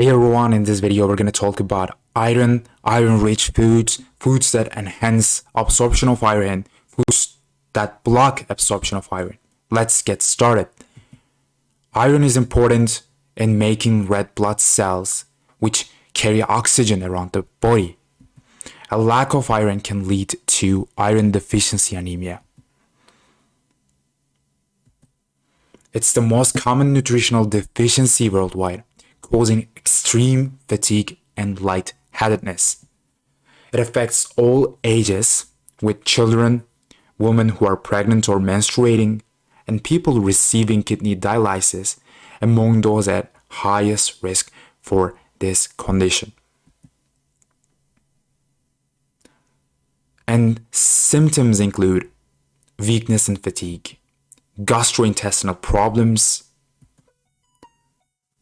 Hey everyone, in this video we're going to talk about iron-rich foods, foods that enhance absorption of iron, foods that block absorption of iron. Let's get started. Iron is important in making red blood cells, which carry oxygen around the body. A lack of iron can lead to iron deficiency anemia. It's the most common nutritional deficiency worldwide, causing extreme fatigue and lightheadedness. It affects all ages, with children, women who are pregnant or menstruating, and people receiving kidney dialysis among those at highest risk for this condition. And symptoms include weakness and fatigue, gastrointestinal problems,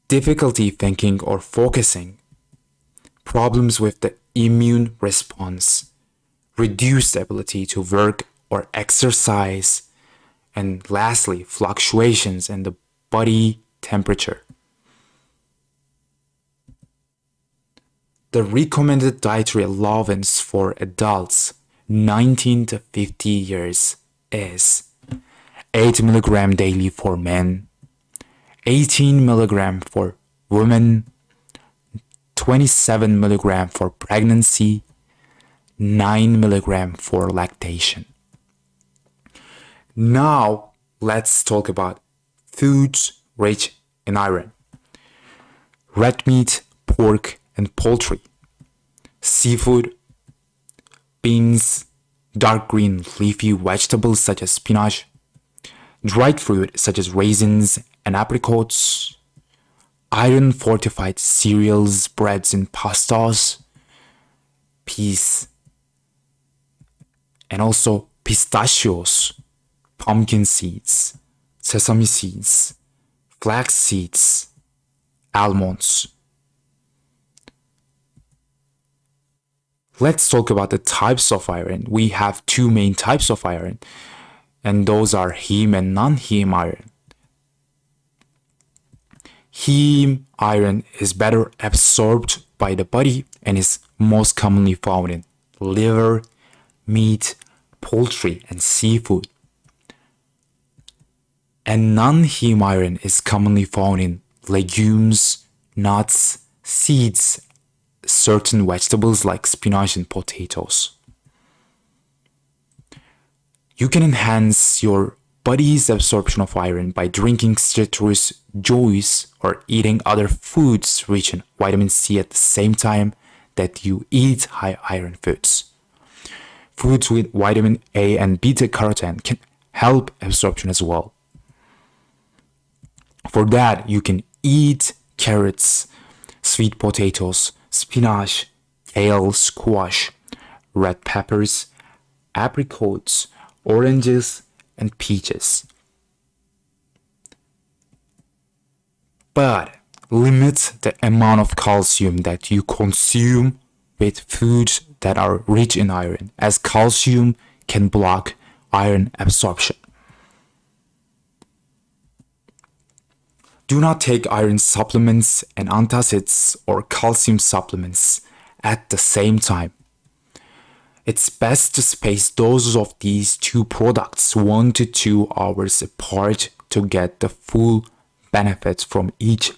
difficulty thinking or focusing, problems with the immune response, reduced ability to work or exercise, and lastly, fluctuations in the body temperature. The recommended dietary allowance for adults 19 to 50 years is 8 mg daily for men, 18 mg for women, 27 mg for pregnancy, 9 mg for lactation. Now let's talk about foods rich in iron. Red meat, pork, and poultry, seafood, beans, dark green leafy vegetables such as spinach, dried fruit such as raisins and apricots, iron fortified cereals, breads, and pastas, peas, and also pistachios, pumpkin seeds, sesame seeds, flax seeds, almonds. Let's talk about the types of iron. We have two main types of iron, and those are heme and non-heme iron. Heme iron is better absorbed by the body and is most commonly found in liver, meat, poultry, and seafood. And non-heme iron is commonly found in legumes, nuts, seeds, certain vegetables like spinach and potatoes. You can enhance your body's absorption of iron by drinking citrus juice or eating other foods rich in vitamin C at the same time that you eat high iron foods. Foods with vitamin A and beta carotene can help absorption as well. For that, you can eat carrots, sweet potatoes, spinach, kale, squash, red peppers, apricots, oranges, and peaches. But limit the amount of calcium that you consume with foods that are rich in iron, as calcium can block iron absorption. Do not take iron supplements and antacids or calcium supplements at the same time. It's best to space doses of these two products 1 to 2 hours apart to get the full benefits from each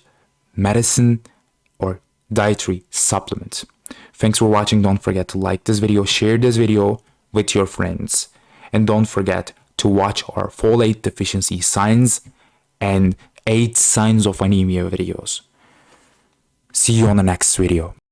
medicine or dietary supplement. Thanks for watching. Don't forget to like this video, share this video with your friends, and don't forget to watch our folate deficiency signs and 8 signs of anemia videos. See you on the next video.